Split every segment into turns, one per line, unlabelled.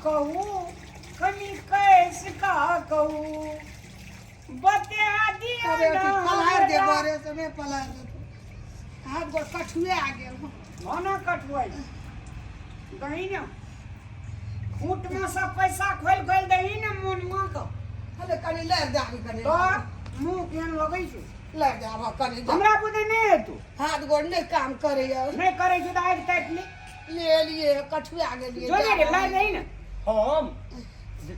कहूँ कनी कैसे का कहूँ बता दिया ना
पलार दे बारे से मैं पलार दे हाथ गो कठुए आ गेल
माना कटवाई दही ना खूंट में सब पैसा खोल खोल दही ना मुनुआ का
हले कनी ले दे आबी कनी
तो मुंह केन लगै छै
ले दे आबा कनी
हमरा बुझे नहीं है तू
हाथ गोड़ नहीं काम करे यार
नहीं करे छै तो आग तक
ले लिए कठुए आ गेल
जो ने ला नहीं ना
हम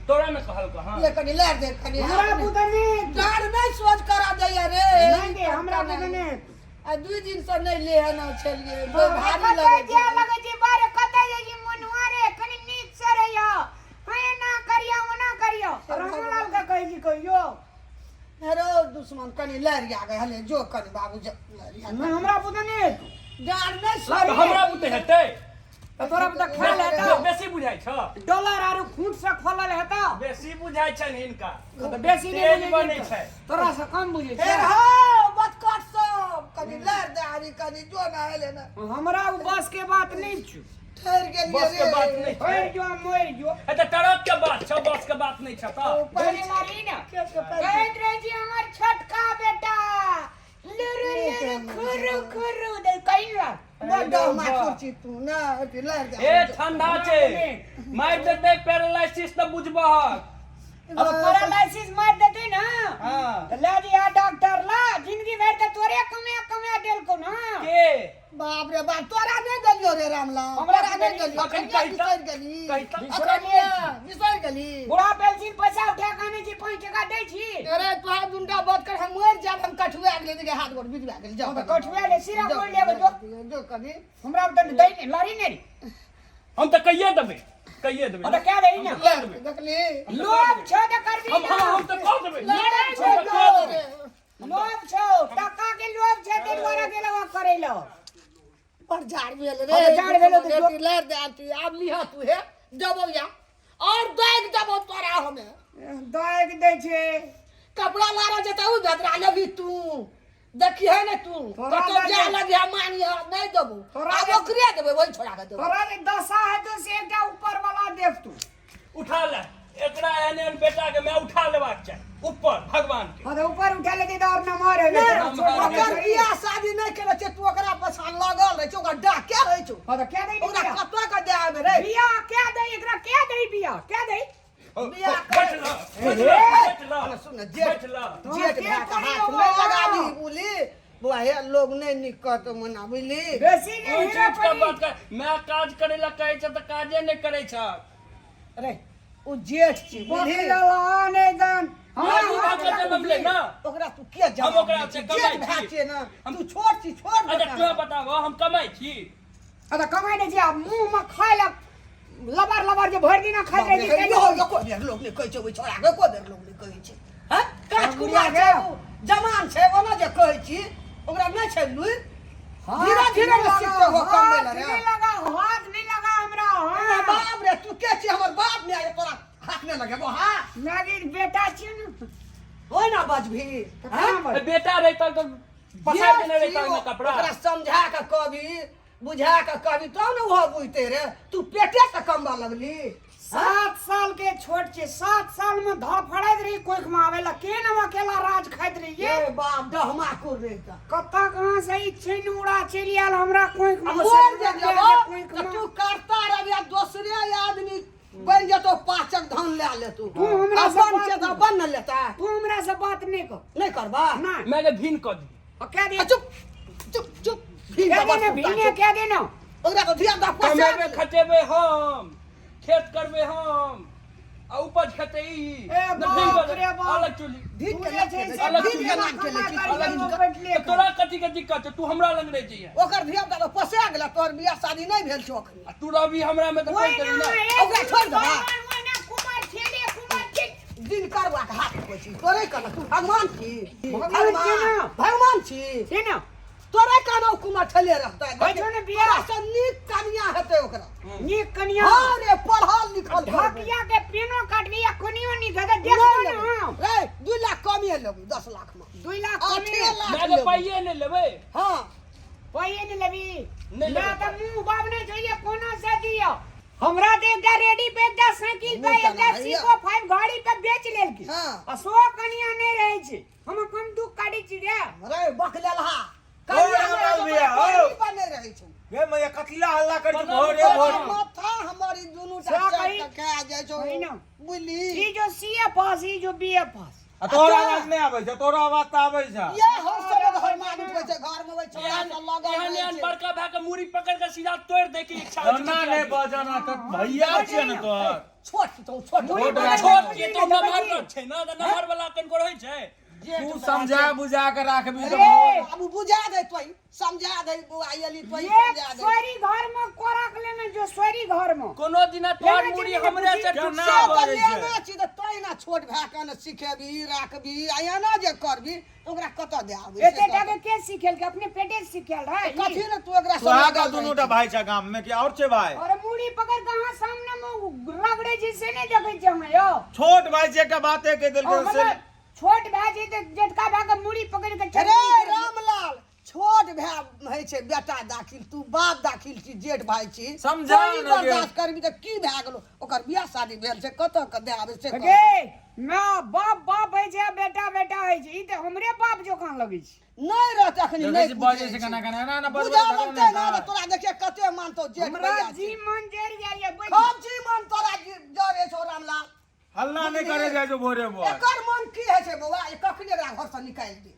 तोरा ने कहल का हां
ले कनी ले दे कनी
हमरा बुझे नहीं
गाड़ नहीं सोच करा दे रे
नहीं दे हमरा बुझे नहीं
आ 2 दिन से नहीं ले ना छलिए भारी
लगे
लगे
जे लगे जे बारे कतै जे मुनुआ रे कनी नीक से रहियो है ना करियो ना करियो रामलाल का कहि जी कहियो
हेरो दुश्मन कनी लहरिया गए हले जो कनी बाबू लहरिया
मैं हमरा बुझे नहीं
गाड़ नहीं
सब
सोच
हमरा बुते हेतै
तो तोरा बुझे खा ले
बेसी बुझाइ छ
डॉलर आरु खूंट से खोलल हेता
बेसी बुझाइ छ हिनका
तो बेसी
तेज
नहीं
बनै छै
तोरा से कम बुझे
हे
छै
हो मत काट सब कनी लहर दे आरी कनी जो ना हेले ना
हमरा उ बस के बात नहीं छु
ठहर गेलिए
बस के बात नहीं छै
होय जो मोर जो
एत टरक के बात छ बस के बात नहीं छ त
बोले मारी ना कहत रहे जी हमर छोटका बेटा लुरु लुरु खुरु खुरु दे कहिला
बड़ा माथुर तू ना लहर दे
ए ठंडा छै मार देतै पैरालाइसिस त बुझबहक
अब पैरालाइसिस मार देते ना
हां
तो ले दिया डॉक्टर ला जिंदगी भर तो तोरे कमे देल को ना
के
बाप रे बाप तोरा नहीं दलियो रे रामलाल
हमरा
तोरा नहीं
नहीं
दलियो
अखन
कहीं
कहिता
बिसर गेली
कहिता
बिसर गेली
बुढ़ा पेंशन पैसा उठा काने जी 5 टका दे छी
अरे तोहा दुंडा बात कर हम मर जाब हम कठुआ गेले के हाथ गोड़ बिजवा गेल जाओ
तो कठुआ ले सिरा बोल लेबे
जो कनी
हमरा तो दई नहीं लड़ी नहीं
हम त कहिए देबै
अब क्या दई ना
कह देबै
देखली
लोभ छ त कर दी
हम त कह देबै
लड़ाई
हम त कह देबै
लोभ छ टका के लोभ छ ते द्वारा गेलवा करैलो
पर झाड़ भेल रे
पर झाड़ भेल तो
बेटी लहर दे आती अब लिहा तू है जबो या और देख जबो तोरा हमें
दाग दे छे
कपड़ा लारा जता उ धदरा लेबी तू देखी है ना तू
तोरा
तो
लगे-
जा लगे मानिया नहीं देबो
तोरा
अब
लगे-
ओकरे देबे वही छोड़ा के देबो
तोरा रे दशा है तो से एकटा ऊपर वाला देख तू
उठा ले एकरा एहन बेटा के मैं उठा लेबाक चाही ऊपर भगवान के
और ऊपर उठा लेते तो और न मारे
ओकर बियाह शादी नहीं करे छै तू ओकरा पछान लागल रहे छै ओकर डाक के होय छै
और क्या दे
ओकरा
बिया
कतवा के दे आबे रे
क्या दे एकरा क्या दे बिया क्या दे
बियाह
बैठ
कर
ल
ए,
बैठ ल
अरे सुन ना,
बैठ ल
जेठ
के
भाई का
करी
हाथ
हो
में
बाबा?
लगाबी बोली बुआ हे लोग नहीं निकत मना बुझली
बेसी
कोई
नहीं
चीज
हेरा
का बात
पड़ी
कर मैं काज करे ला कहै छ त काजे नहीं करे छ
अरे उ जेठ छी बुझली
बोली लाने जान
हां तू भाग के जन्म ले ना
ओकरा तू के जा
हम ओकरा से कमाई
जेठ भाई
छी।
छै ना तू छोड़ छी छोड़
अच्छा
बेटा।
तू बताव हम कमाई छी
अरे कमाई नहीं जी मुंह में खाए ला लबर जे भर दिन खाए रही
देखै यो यो को देर लोग ने कहै छै ओइ छोड़ा के को देर लोग ने कहै छै हैं काट कुमार
बुढ़िया
छै उ, जवान छै ओना जे कहै छी ओकरा नहीं छै लुई धीरे धीरे ने सीखते हो कम में रे
नहीं लगा हाथ नहीं लगा हमरा
अरे बाप रे तू के छी हमर बाप ने आए तोरा हाथ में लगेबो हां
मेरी बेटा छी न
ओइ ना बजभी हैं
बेटा रहता तो पसा देने रहता ना कपड़ा
ओकरा समझा के कभी बुझा के कभी तो न वो बुझते रे तू पेटे से कमबा लगली
7 साल के छोट छे 7 साल में धड़ फड़ाइत रही कोई में आवेला के न अकेला राज खाइत रही
ये
ये
बाप डहमा कुर रे का
कत्ता कहां से ई छैन उड़ा चली आल हमरा कोई में
मोर दे देबो तो तू करता रबिया दूसरे आदमी बन जतो पाचक धन ले ले तू
तू हमरा से
अपन
बात
से तो
नहीं।
बन न लेता
तू हमरा से बात नहीं कर
नहीं करबा
ना
मैंने भीन कर दी
और क्या दे
चुप चुप चुप भी
क्या देना भीने क्या देना
ओकरा को धिया दा
कमेबे
पसे
खटेबे हम खेत करबे हम आ उपज खेते ई
ए बाप रे बाप।
अलग चोली
भीख के
पूरे छै से
अलग
भीख
चीज
नाम के लेके
अलग
अलग
बैठले
तो तोरा कथी के दिक्कत है तू हमरा लग रह जइए
ओकर धिया दा पसे गेला तोर बियाह शादी नहीं भेल छौ अखनी
आ तू रवि हमरा में तो कोई
ओए
करी
ना
ना
ओकरा छोड़ दे, हाँ।
ओए ना कुमार खेले कुमार खेल
दिन करवा के हाथ को छी तोरे कर तू भगवान छी
भगवान छी ना।
भगवान छी
छै न
तोरे काना कुमार ठले रहता है
होइ छौ ने बियाह।
से नीक कन्या हेतै ओकरा
नीक कनिया
हां रे पढ़ल लिखल
ढकिया के पेनो काटबिया कोनियो नी गदा देखो ना
रे 2 लाख कमिए लेबी 10 लाख में
2 लाख
8
कमे
लाख
मैं
लेबी।
पाइए नहीं लेबे
हां
पाइए नहीं लेबी
नहीं
ना
लेबे।
तो मुंह बाब नहीं चाहिए कोना से दियो हमरा तो एकटा रेडी पे एकटा साइकिल पे
मुँह
एकटा
चला,
सीको 5 गाड़ी पे बेच लेलकी
हाँ।
आ 100 कनिया नहीं रहे छे हम कम दुख काटी छी रे
अरे बकलेलहा
ओ रामलाल भैया, ओ।
बने रहै छौ
गे मैया कथला हल्ला कर तू भोरे
अरे
भोरे
माथा हमारी दोनों
सा
टा
कही-
कह जाय छौ
कही ना।
बुली
ई जो सीए पास ई जो बीए पास
आ तोरा आवाज नहीं आबै छै तोरा आवाज त आबै छै
ये हर सब घर में आदमी होइ छै घर में होइ छै
एहन
लगा
एहन एहन बड़का भए के मुड़ी पकड़ के सीधा तोड़ दे के इच्छा
ना नहीं बजना त भैया छियै ने तोहर
छोट तो छोट
मुड़ी
छोट
पकड़
छोट
के
के तो नमहर छै ना त नमहर वाला कनको रहै छै
तू समझा बुझा के राखबी त
अरे,
अब बुझा दे तोई समझा दे आइली तोई
ये
समझा दे
सोरी घर में कोरक लेने जो सोरी घर में
कोनो दिन तोर मुड़ी हमरे से
केना
टूटसे
बोलै छै?
लेना छी त तोई ना छोट भए के न सिखेबी राखबी आया ना जे करबी ओकरा कत दे आबै
एते टाके के सिखेल के अपने पेटे से सिखेल रहे
कथी न तू एकरा
सुहागा दुनूटा भाई छै गाम में कि और छै भाई
और मुड़ी पकड़ के हां सामने में रगड़े जी से नहीं देखे छ हम यो
छोट भाई जे का बाते के दिल
और
के से
मतलब छोट भाई जी तो जेठका भाई के मुड़ी पकड़ के
अरे रामलाल छोट भाई है छै बेटा दाखिल तू बाप दाखिल छी जेठ भाई छी
समझा
तोई
न गे।
बर्दाश्त करबी त की भए गेलो ओकर बियाह शादी भेल छै कत क दे आबै से
गे ना बाप बाप है छै बेटा बेटा है छै ई तो हमरे बाप जोकान लगे छै
नहीं रहत अखनी
जल्दी
नहीं
से बाजे से कना कना ना ना
बुझा
बजबा
लगते ना त तोरा देखिए कते मानतो जेठ
हमरा
भैया
जी
छी
मन जर जाइए
हम जी मन तोरा जरे छौ रामलाल
हल्ला नहीं करे जाय जो भोरे भोर
एकर मन की है छै बौआ ए कखनी एकरा घर से निकाल दे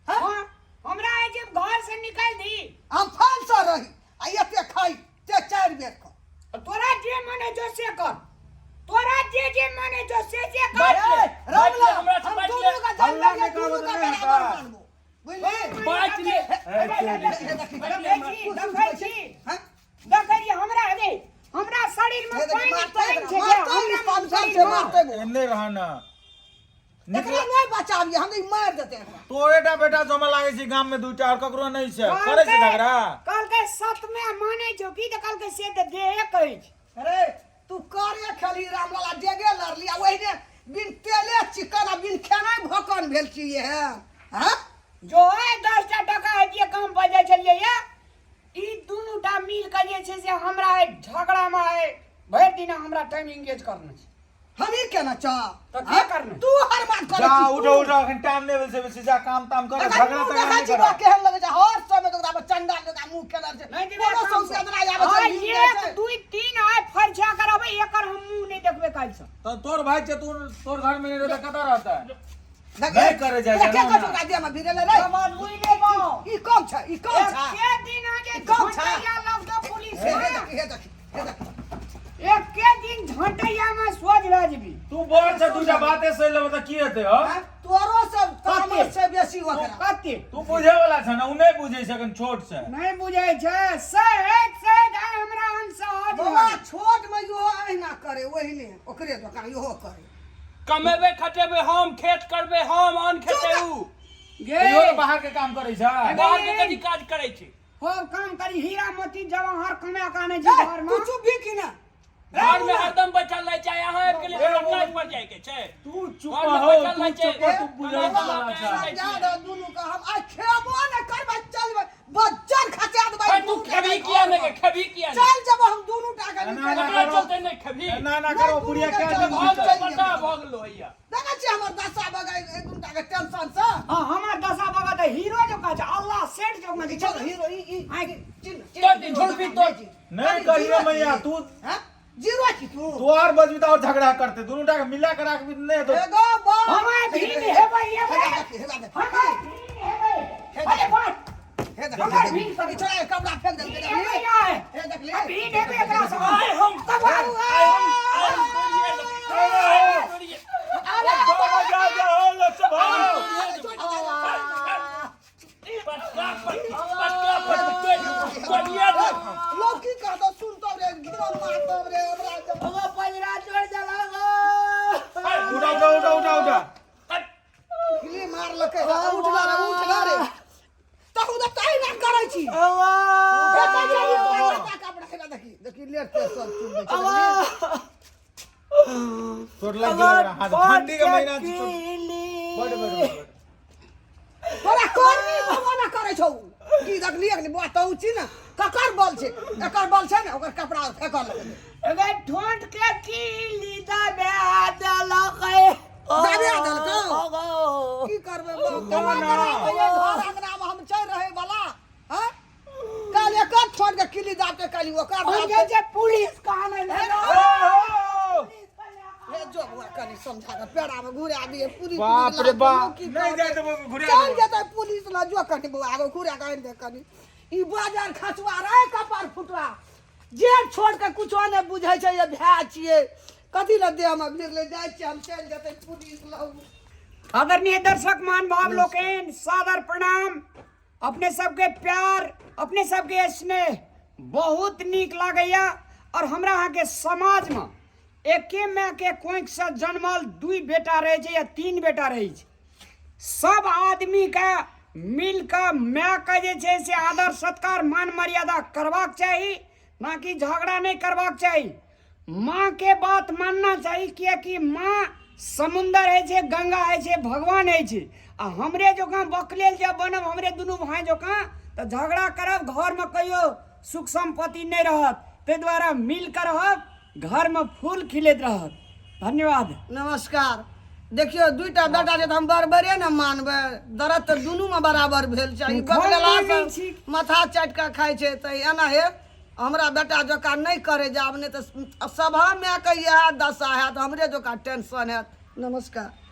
हां
हां हमरा है जब घर से निकाल दी
हम फाल से रही आ एते खाई ते 4 बेर ख
तोरा जे मन है जो से कर तोरा जे मन है जो से कर
बात ले,
रामलाल
हमरा से
हम
बात
दोनों
ले।
का जान
हल्ला
लगे
नहीं करो
दोनों का
तो नहीं
बराबर
होता।
मानबो बुझली
बात ले
देखिए हमरा रे हमरा शरीर में पानी पानी छै हमरा शरीर में
एने रहना
एकरा नहीं बचाबिए हम ई मार देते एकरा
तोरेटा बेटा जमा लागे छै गाम में दूटा और ककरो नहीं छै करे छै झगड़ा
कल के सत में माने छौ की त कल के से त देहे कहै छै
अरे तू करे खेली रामलाला डेगे लड़ली आ ओहिने बिन तेले चिकन आ बिन खेनाइ भोकन भेल छी ये हां
जो है 10 टका है जे काम पर जाय छलिए या ई दुनू टा मिल के जे छै से हमरा झगड़ा में है भरि दिन हमरा टाइम एंगेज करना छै
हम ही केना चा
तो क्या करना?
तू हर बात करे
जा उठो उठो अखन टाइम नहीं से बेसी जा काम ताम करे झगड़ा तगड़ा नहीं
कर
करे
केहन लगे छै हर समय तो ओकरा चंदा लगा मुंह केना छै
नहीं दिवे
कोनो
काम
समस्या नहीं आबै
हां
छै
एक दुई तीन आय फरछा करबै एकर हम मुंह नहीं देखबे काल से
तो तोर भाई छै तू तोर घर में नहीं रहता कता रहता है
देख,
नहीं करे जाय
देख,
छै,
के
ना,
कहै
ना।
छै ओकरा में भिड़े रे
आवाज बुझ ले बा
ई कम छै ई कम छै
के दिन आगे
कौन छा?
झंटैया लग दो पुलिस
हे
में
देख हे देख हे देख
एक के दिन झंटैया में सोच राजबी
तू बोल छ दूटा बातें सही ले बता की हेते हो
हाँ? तोरो सब काम
कते?
से बेसी ओकरा
कते
तू बुझे वाला छ ना उ नहीं बुझे छै अखन छोट छै
नहीं बुझै छै सहेत आय हमरा अंश
बाबा
आज
छोट में यो अहिना करे ओहिने ओकरे दोकान यो करे
कमेबे खटेबे हम खेत करबे हम अन्न खेते उ
इहो तो बाहर के काम करे छै
बाहर के कनी काज करे छै
हो काम करी हीरा मोती जवाहर कमा के आने छै घर में
तू चुप भी की ना
घर में हरदम बैठल रहे छै यहाँ आबि के लिए काज पर जाय के छै
तू चुप
घर में
हो
बैठल
तू
रहे छै
चुप तू बुझे वाला छै
समझा दो दुनू का हम आ खेबो न करबै चलबै बज्जर खचा देबै
भाई तू खबी किया ने के खबी किया ने
चल जब हम दुनू टा के
ना, ना,
हमरा
करो।
चलते नहीं खबी
ना ना करो बुढ़िया क्या दिन
बहुत
चल
बड़का भ गेलो हैया
देखै छी हमर दशा बगाई एक दुनू टा के टेंशन से
हां हमर दशा बगत हीरो जो का छै अल्लाह सेठ जो में
चल हीरो ई
तो दिन झुलपी तो
नहीं करिए मैया तू
हां जीरो छी तू
तू और बजबी तो और झगड़ा करते दोनों टा के मिला के राख भी नहीं तो
एगो बा
हमार भीड़ हेबै हेबै
हे देख
हमार भीड़ हेबै अरे बात
हे देख
हमार भीड़
कभी छोड़ा कपड़ा फेंक दे
हेबै आय
हे देख ले
भीड़ हेबै एकरा से आय
हम
कबाऊ
बाबा जा जा हो लक्ष्य भाव
लौकी का तो सुन तो रे गिरन मार तो रे हमरा जब
अब पंजरा छोड़ जाला
उठा उठा उठा उठा उठा
गिली मार लके उठ ना रे तहु त काई ना करै छी हे कपड़ा हेला देखी देखी लेट पे सब चुन दे
तोर लग गेल हाथ ठंडी के महीना छी बड़ बड़
तोरा कर्मी भगवान करै छौ की देखली एक बात तो छी ना ककर बल छै एकर बल छै ना ओकर कपड़ा फेंकल लगे
अगर ठोंठ के कीली दबा देलकै
दबा देलकै? की करबै केना करबै ये घर अंगना में हम चल रहे वाला हैं? कल एक ठोड़ के किली दाबते कल ओकर
हम जे पुलिस कहां ले
ले जो बुआ कनी समझा के पेड़ा में घुरा दिए पुलिस
बाप रे बाप नहीं जाए तो घुरा
चल जेतै पुलिस ला जो कनी बुआ आगे घुरा के आइन दे कनी ई बाजार खचवा रे कपार फुटवा जे छोड़ के कुछो नै बुझै छै ये भै छियै कथी ल देह में गिर ले जाय छी हम चल जेतै पुलिस ला
आदरणीय दर्शक महानुभाव लोकेन सादर प्रणाम। अपने सबके प्यार अपने सबके स्नेह बहुत नीक लागैया और हमरा यहाँ के समाज में एके माय के कोख से जन्मल 2 बेटा रहे छै या 3 बेटा रहे छै। सब आदमी का मिल के माय का जे छै से आदर सत्कार मान मर्यादा करबाक चाही, ना कि झगड़ा नहीं करबाक चाही। माँ के बात मानना चाहिए कियाकि माँ समुंदर है छे, गंगा है छे, भगवान है छे। आ हमरे जोका बकलेल जब बनब हमरे दुनू भाई जोका तो झगड़ा करब घर में कहियो सुख संपत्ति नहीं रहत। ते द्वारा मिल कर रहब घर में फूल खिलत रहत। धन्यवाद
नमस्कार। देखियो दुईटा बेटा जे हम बराबरे न मानबे दर्द तो दुनू में बराबर भेल छै। बकलेला से माथा चाट के खाय छै त एना हे हमरा बेटा जोका नहीं करे जाब ने तो सभा में के यह दशा है तो हमरे जोका टेंशन है। नमस्कार।